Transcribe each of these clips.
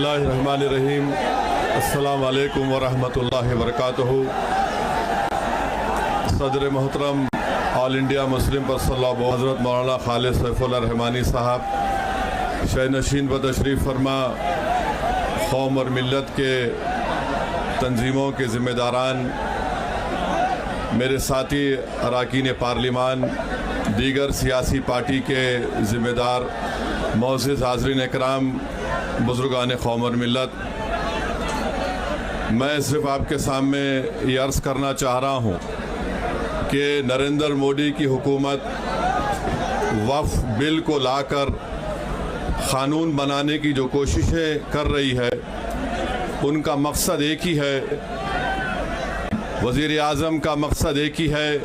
बिस्मिल्लाहिर्रहमानिर्रहीम। अस्सलाम वालेकुम वरहमतुल्लाहि वबरकातुहू। सदर मोहतरम ऑल इंडिया मुस्लिम पर्सनल हज़रत मौलाना खालिद सैफुल्लाह रहमानी साहब शहनशीन व तशरीफ़ फरमा, कौम और मिल्लत के तंजीमों के ज़िम्मेदारान, मेरे साथी अरकान पार्लिमान, दीगर सियासी पार्टी के ज़िम्मेदार, मोअज़्ज़िज़ हाज़रीन इकराम, बुज़ुर्गान कौम और मिल्लत, मैं सिर्फ आपके सामने ये अर्ज़ करना चाह रहा हूँ कि नरेंद्र मोदी की हुकूमत वक्फ बिल को लाकर क़ानून बनाने की जो कोशिशें कर रही है, उनका मकसद एक ही है। वज़ीर आज़म का मकसद एक ही है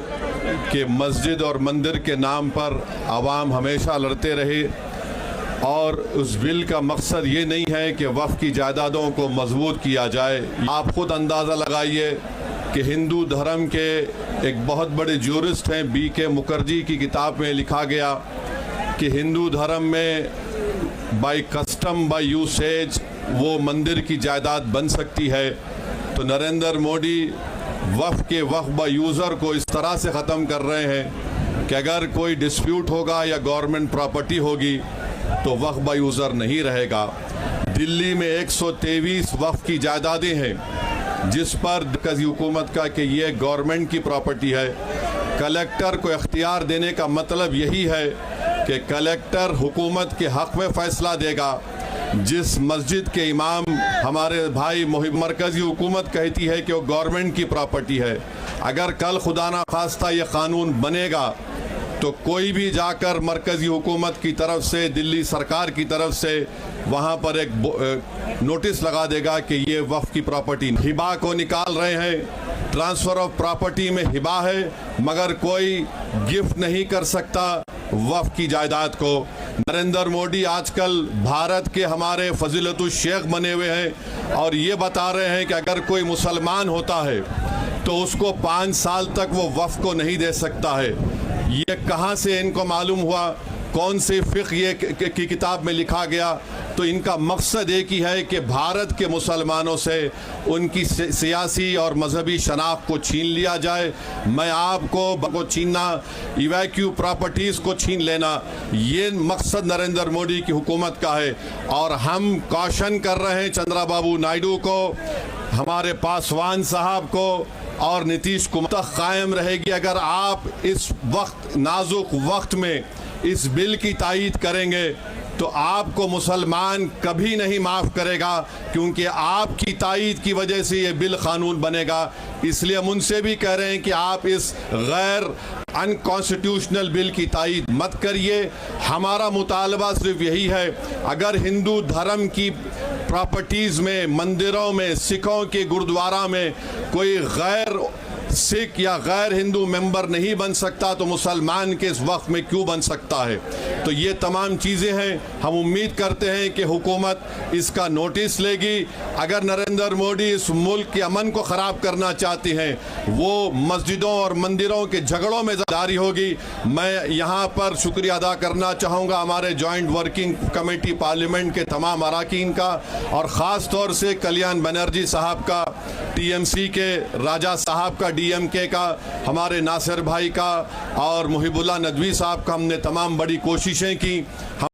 कि मस्जिद और मंदिर के नाम पर आवाम हमेशा लड़ते रहे, और उस बिल का मकसद ये नहीं है कि वक्फ की जायदादों को मजबूत किया जाए। आप खुद अंदाज़ा लगाइए कि हिंदू धर्म के एक बहुत बड़े ज्यूरिस्ट हैं BK मुखर्जी की किताब में लिखा गया कि हिंदू धर्म में बाय कस्टम बाय यूसेज वो मंदिर की जायदाद बन सकती है। तो नरेंद्र मोदी वक्फ बाय यूज़र को इस तरह से ख़त्म कर रहे हैं कि अगर कोई डिस्प्यूट होगा या गवर्नमेंट प्रॉपर्टी होगी तो वक्फ बाय यूज़र नहीं रहेगा। दिल्ली में 123 वक्फ की जायदादें हैं जिस पर मरकज़ी हुकूमत का कि ये गवर्नमेंट की प्रॉपर्टी है। कलेक्टर को इख्तियार देने का मतलब यही है कि कलेक्टर हुकूमत के हक़ में फ़ैसला देगा। जिस मस्जिद के इमाम हमारे भाई मरकज़ी हुकूमत कहती है कि वो गवर्नमेंट की प्रॉपर्टी है, अगर कल खुदा ना खास्ता ये क़ानून बनेगा तो कोई भी जाकर मरकज़ी हुकूमत की तरफ से, दिल्ली सरकार की तरफ से वहाँ पर एक नोटिस लगा देगा कि ये वक्फ की प्रॉपर्टी। हिबा को निकाल रहे हैं, ट्रांसफ़र ऑफ प्रॉपर्टी में हिबा है, मगर कोई गिफ्ट नहीं कर सकता वक्फ की जायदाद को। नरेंद्र मोदी आजकल भारत के हमारे फजीलतुश शेख बने हुए हैं और ये बता रहे हैं कि अगर कोई मुसलमान होता है तो उसको 5 साल तक वो वक्फ को नहीं दे सकता है। ये कहाँ से इनको मालूम हुआ? कौन से फ़िक़्ह ये की किताब में लिखा गया? तो इनका मकसद एक ही है कि भारत के मुसलमानों से उनकी सियासी और मजहबी शनाख्त को छीन लिया जाए। मैं आपको छीनना, इवैक्यू प्रॉपर्टीज़ को छीन लेना, ये मकसद नरेंद्र मोदी की हुकूमत का है। और हम कॉशन कर रहे हैं चंद्रबाबू नायडू को, हमारे पासवान साहब को और नीतीश कुमार कायम रहेगी। अगर आप इस वक्त नाजुक वक्त में इस बिल की तायीद करेंगे तो आपको मुसलमान कभी नहीं माफ़ करेगा, क्योंकि आपकी तायीद की वजह से ये बिल क़ानून बनेगा। इसलिए हम उनसे भी कह रहे हैं कि आप इस गैर अनकॉन्स्टिट्यूशनल बिल की तायीद मत करिए। हमारा मुतालबा सिर्फ यही है, अगर हिंदू धर्म की प्रॉपर्टीज़ में, मंदिरों में, सिखों के गुरुद्वारा में कोई गैर सिख या गैर हिंदू मेंबर नहीं बन सकता तो मुसलमान के इस वक्त में क्यों बन सकता है? तो ये तमाम चीज़ें हैं। हम उम्मीद करते हैं कि हुकूमत इसका नोटिस लेगी। अगर नरेंद्र मोदी इस मुल्क के अमन को ख़राब करना चाहते हैं, वो मस्जिदों और मंदिरों के झगड़ों में जारी होगी। मैं यहाँ पर शुक्रिया अदा करना चाहूँगा हमारे जॉइंट वर्किंग कमेटी पार्लियामेंट के तमाम अरकान का, और ख़ास तौर से कल्याण बनर्जी साहब का, TMC के राजा साहब का, DMK का, हमारे नासिर भाई का और मुहिबुल्लाह नदवी साहब का। हमने तमाम बड़ी कोशिशें की।